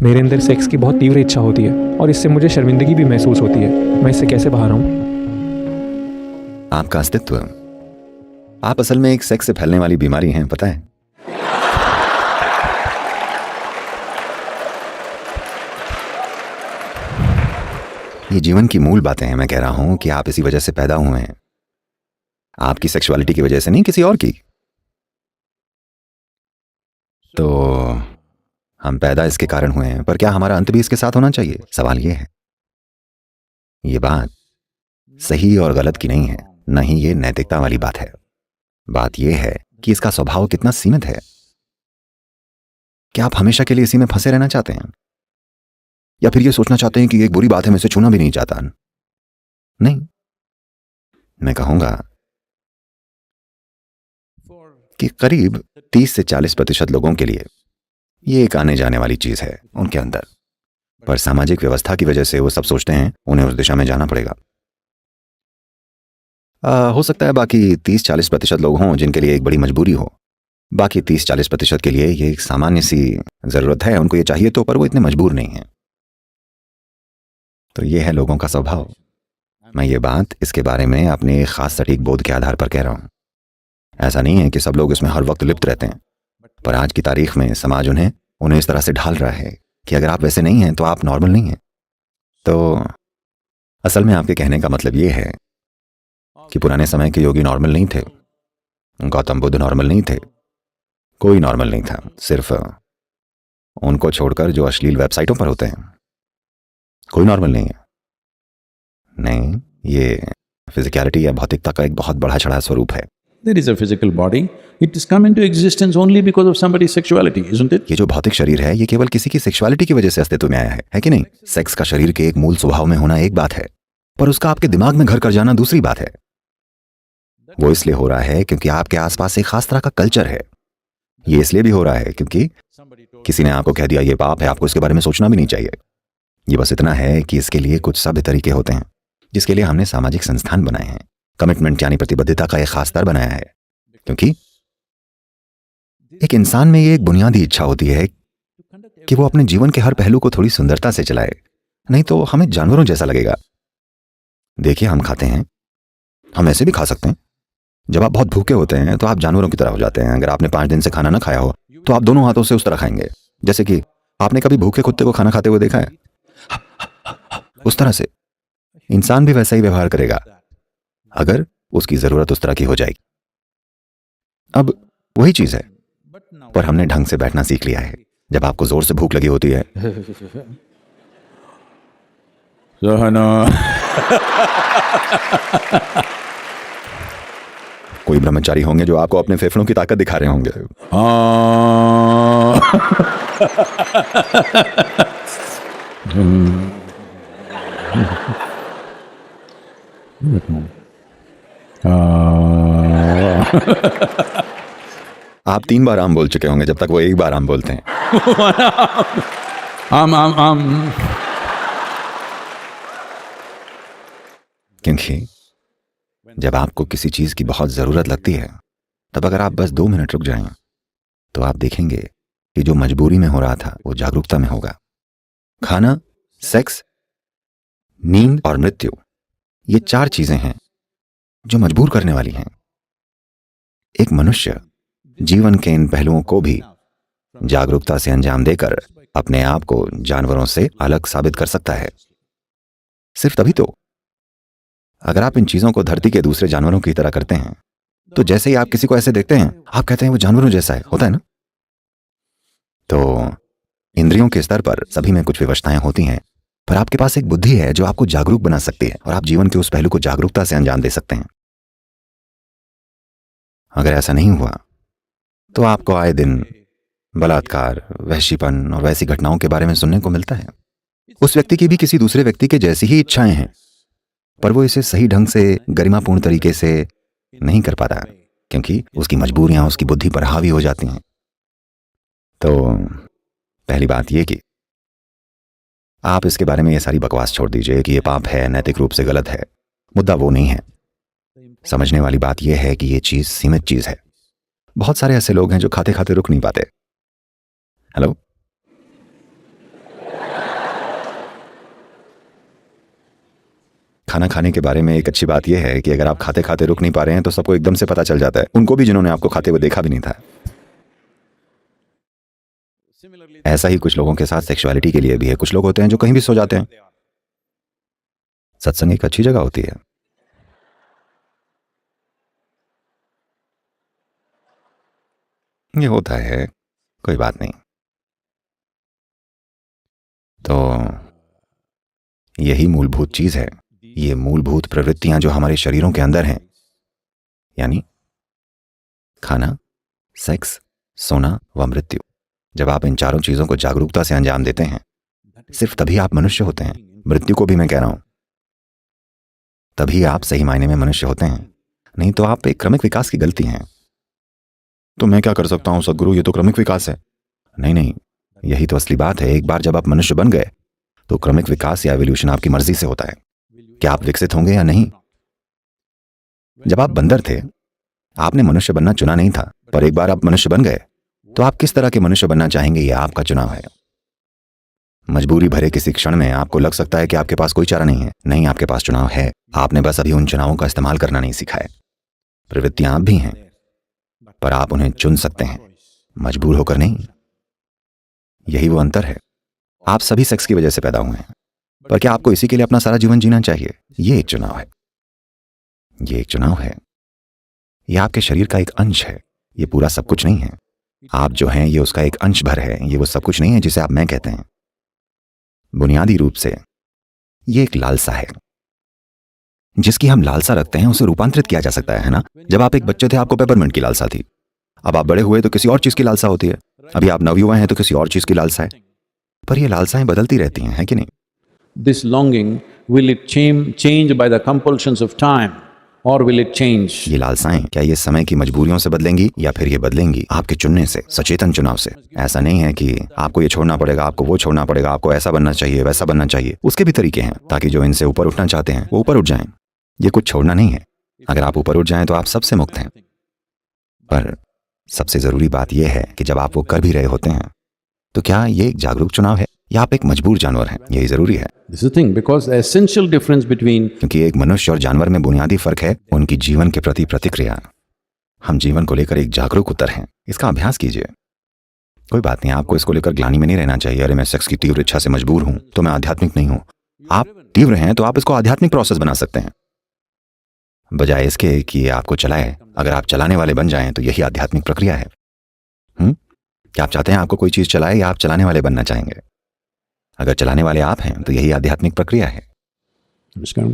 मेरे अंदर सेक्स की बहुत तीव्र इच्छा होती है और इससे मुझे शर्मिंदगी भी महसूस होती है। मैं इससे कैसे बाहर आऊं? आपका अस्तित्व, आप असल में एक सेक्स से फैलने वाली बीमारी हैं, पता है? ये जीवन की मूल बातें हैं। मैं कह रहा हूं कि आप इसी वजह से पैदा हुए हैं, आपकी सेक्सुअलिटी की वजह से नहीं, किसी और की। तो हम पैदा इसके कारण हुए हैं, पर क्या हमारा अंत भी इसके साथ होना चाहिए? सवाल ये है। ये बात सही और गलत की नहीं है, न ही ये नैतिकता वाली बात है। बात यह है कि इसका स्वभाव कितना सीमित है। क्या आप हमेशा के लिए इसी में फंसे रहना चाहते हैं, या फिर ये सोचना चाहते हैं कि एक बुरी बात है, मैं इसे छूना भी नहीं चाहता? नहीं, मैं कहूंगा कि करीब 30 से 40% लोगों के लिए ये एक आने जाने वाली चीज है उनके अंदर, पर सामाजिक व्यवस्था की वजह से वो सब सोचते हैं उन्हें उस दिशा में जाना पड़ेगा। हो सकता है बाकी 30-40% लोग हों जिनके लिए एक बड़ी मजबूरी हो। बाकी 30-40% के लिए ये एक सामान्य सी जरूरत है, उनको ये चाहिए तो, पर वो इतने मजबूर नहीं हैं। तो ये है लोगों का स्वभाव। मैं ये बात इसके बारे में अपने एक खास सटीक बोध के आधार पर कह रहा हूं। ऐसा नहीं है कि सब लोग इसमें हर वक्त लिप्त रहते हैं, पर आज की तारीख में समाज उन्हें इस तरह से ढाल रहा है कि अगर आप वैसे नहीं हैं तो आप नॉर्मल नहीं हैं। तो असल में आपके कहने का मतलब ये है कि पुराने समय के योगी नॉर्मल नहीं थे, गौतम बुद्ध नॉर्मल नहीं थे, कोई नॉर्मल नहीं था, सिर्फ उनको छोड़कर जो अश्लील वेबसाइटों पर होते हैं, कोई नॉर्मल नहीं है। नहीं, ये फिजिकलिटी या भौतिकता का एक बहुत बड़ा छड़ा स्वरूप है। There is a physical body. It has come into existence only because of somebody's sexuality, isn't it? ये जो भौतिक शरीर है, ये केवल किसी की सेक्सुअलिटी की वजह से अस्तित्व में आया है कि नहीं? सेक्स का शरीर के एक मूल स्वभाव में होना एक बात है, पर उसका आपके दिमाग में घर कर जाना दूसरी बात है। वो इसलिए हो रहा है क्योंकि आपके आसपास एक खास तरह का कल्चर है। ये इसलिए भी हो रहा है क्योंकि किसी ने आपको कह दिया ये पाप है, आपको इसके बारे में सोचना भी नहीं चाहिए। ये बस इतना है कि इसके लिए कुछ सभ्य तरीके होते हैं जिसके लिए हमने सामाजिक संस्थान बनाए हैं, कमिटमेंट यानी प्रतिबद्धता का एक खास स्तर बनाया है, क्योंकि एक इंसान में ये एक बुनियादी इच्छा होती है कि वो अपने जीवन के हर पहलू को थोड़ी सुंदरता से चलाए, नहीं तो हमें जानवरों जैसा लगेगा। देखिए, हम खाते हैं, हम ऐसे भी खा सकते हैं। जब आप बहुत भूखे होते हैं तो आप जानवरों की तरह हो जाते हैं। अगर आपने 5 दिन से खाना ना खाया हो तो आप दोनों हाथों से उस तरह खाएंगे, जैसे कि आपने कभी भूखे कुत्ते को खाना खाते हुए देखा है? उस तरह से इंसान भी वैसा ही व्यवहार करेगा अगर उसकी जरूरत उस तरह की हो जाएगी। अब वही चीज है, पर हमने ढंग से बैठना सीख लिया है। जब आपको जोर से भूख लगी होती है कोई ब्रह्मचारी होंगे जो आपको अपने फेफड़ों की ताकत दिखा रहे होंगे। आप 3 बार आम बोल चुके होंगे जब तक वो 1 बार आम बोलते हैं। आम क्योंकि जब आपको किसी चीज की बहुत जरूरत लगती है, तब अगर आप बस 2 मिनट रुक जाएं तो आप देखेंगे कि जो मजबूरी में हो रहा था वो जागरूकता में होगा। खाना, सेक्स, नींद और मृत्यु, ये 4 चीजें हैं जो मजबूर करने वाली हैं। एक मनुष्य जीवन के इन पहलुओं को भी जागरूकता से अंजाम देकर अपने आप को जानवरों से अलग साबित कर सकता है। सिर्फ तभी तो। अगर आप इन चीजों को धरती के दूसरे जानवरों की तरह करते हैं, तो जैसे ही आप किसी को ऐसे देखते हैं, आप कहते हैं वो जानवरों जैसा है, होता है ना? तो इंद्रियों के स्तर पर सभी में कुछ विवशताएं होती हैं, पर आपके पास एक बुद्धि है जो आपको जागरूक बना सकती है और आप जीवन के उस पहलू को जागरूकता से अंजाम दे सकते हैं। अगर ऐसा नहीं हुआ तो आपको आए दिन बलात्कार, वहशीपन और वैसी घटनाओं के बारे में सुनने को मिलता है। उस व्यक्ति की भी किसी दूसरे व्यक्ति के जैसी ही इच्छाएं हैं, पर वो इसे सही ढंग से गरिमापूर्ण तरीके से नहीं कर पाता क्योंकि उसकी मजबूरियां उसकी बुद्धि पर हावी हो जाती हैं। तो पहली बात ये कि आप इसके बारे में ये सारी बकवास छोड़ दीजिए कि ये पाप है, नैतिक रूप से गलत है। मुद्दा वो नहीं है। समझने वाली बात यह है कि ये चीज सीमित चीज है। बहुत सारे ऐसे लोग हैं जो खाते खाते रुक नहीं पाते। हेलो, खाना खाने के बारे में एक अच्छी बात यह है कि अगर आप खाते खाते रुक नहीं पा रहे हैं तो सबको एकदम से पता चल जाता है, उनको भी जिन्होंने आपको खाते हुए देखा भी नहीं था। ऐसा ही कुछ लोगों के साथ सेक्सुअलिटी के लिए भी है। कुछ लोग होते हैं जो कहीं भी सो जाते हैं। सत्संग एक अच्छी जगह होती है। ये होता है, कोई बात नहीं। तो यही मूलभूत चीज है, ये मूलभूत प्रवृत्तियां जो हमारे शरीरों के अंदर हैं, यानी खाना, सेक्स, सोना व मृत्यु। जब आप इन चारों चीजों को जागरूकता से अंजाम देते हैं, सिर्फ तभी आप मनुष्य होते हैं। मृत्यु को भी मैं कह रहा हूं, तभी आप सही मायने में मनुष्य होते हैं। नहीं तो आप एक क्रमिक विकास की गलती हैं। तो मैं क्या कर सकता हूं सदगुरु, ये तो क्रमिक विकास है। नहीं, यही तो असली बात है। एक बार जब आप मनुष्य बन गए तो क्रमिक विकास या एवोल्यूशन आपकी मर्जी से होता है कि आप विकसित होंगे या नहीं। जब आप बंदर थे, आपने मनुष्य बनना चुना नहीं था, पर एक बार आप मनुष्य बन गए तो आप किस तरह के मनुष्य बनना चाहेंगे, यह आपका चुनाव है। मजबूरी भरे किसी क्षण में आपको लग सकता है कि आपके पास कोई चारा नहीं है। नहीं, आपके पास चुनाव है, आपने बस अभी उन चुनावों का इस्तेमाल करना नहीं सीखा है। प्रवृत्तियां आप भी हैं, पर आप उन्हें चुन सकते हैं, मजबूर होकर नहीं। यही वो अंतर है। आप सभी सेक्स की वजह से पैदा हुए हैं, पर क्या आपको इसी के लिए अपना सारा जीवन जीना चाहिए? ये एक चुनाव है, ये एक चुनाव है। यह आपके शरीर का एक अंश है, ये पूरा सब कुछ नहीं है। आप जो हैं ये उसका एक अंश भर है, ये वो सब कुछ नहीं है जिसे आप मैं कहते हैं। बुनियादी रूप से ये एक लालसा है। जिसकी हम लालसा रखते हैं उसे रूपांतरित किया जा सकता है ना। जब आप एक बच्चे थे आपको पेपरमिंट की लालसा थी, अब आप बड़े हुए तो किसी और चीज की लालसा होती है। अभी आप नवयुवा हैं तो किसी और चीज की लालसा है। पर ये लालसाएं बदलती रहती हैं, है कि नहीं? This longing, will it change by the compulsions of time or will it change? ये लालसाएं क्या ये समय की मजबूरियों से बदलेंगी या फिर ये बदलेंगी आपके चुनने से, सचेतन चुनाव से? ऐसा नहीं है कि आपको ये छोड़ना पड़ेगा, आपको वो छोड़ना पड़ेगा, आपको ऐसा बनना चाहिए, वैसा बनना चाहिए। उसके भी तरीके हैं ताकि जो इनसे ऊपर उठना चाहते हैं वो ऊपर उठ जाएं। ये कुछ छोड़ना नहीं है। अगर आप ऊपर उठ जाएं तो आप सबसे मुक्त हैं। पर सबसे जरूरी बात यह है कि जब आप वो कर भी रहे होते हैं तो क्या ये एक जागरूक चुनाव है या आप एक मजबूर जानवर हैं? यही जरूरी है। This is the thing, because the essential difference between क्योंकि एक मनुष्य और जानवर में बुनियादी फर्क है उनकी जीवन के प्रति प्रतिक्रिया। हम जीवन को लेकर एक जागरूक उत्तर हैं। इसका अभ्यास कीजिए। कोई बात नहीं, आपको इसको लेकर ग्लानि में नहीं रहना चाहिए। अरे मैं सेक्स की तीव्र इच्छा से मजबूर हूं तो मैं आध्यात्मिक नहीं हूं। आप तीव्र हैं तो आप इसको आध्यात्मिक प्रोसेस बना सकते हैं, बजाय इसके कि ये आपको चलाए। अगर आप चलाने वाले बन जाएं तो यही आध्यात्मिक प्रक्रिया है। क्या आप चाहते हैं आपको कोई चीज चलाए या आप चलाने वाले बनना चाहेंगे? अगर चलाने वाले आप हैं तो यही आध्यात्मिक प्रक्रिया है। नमस्कार।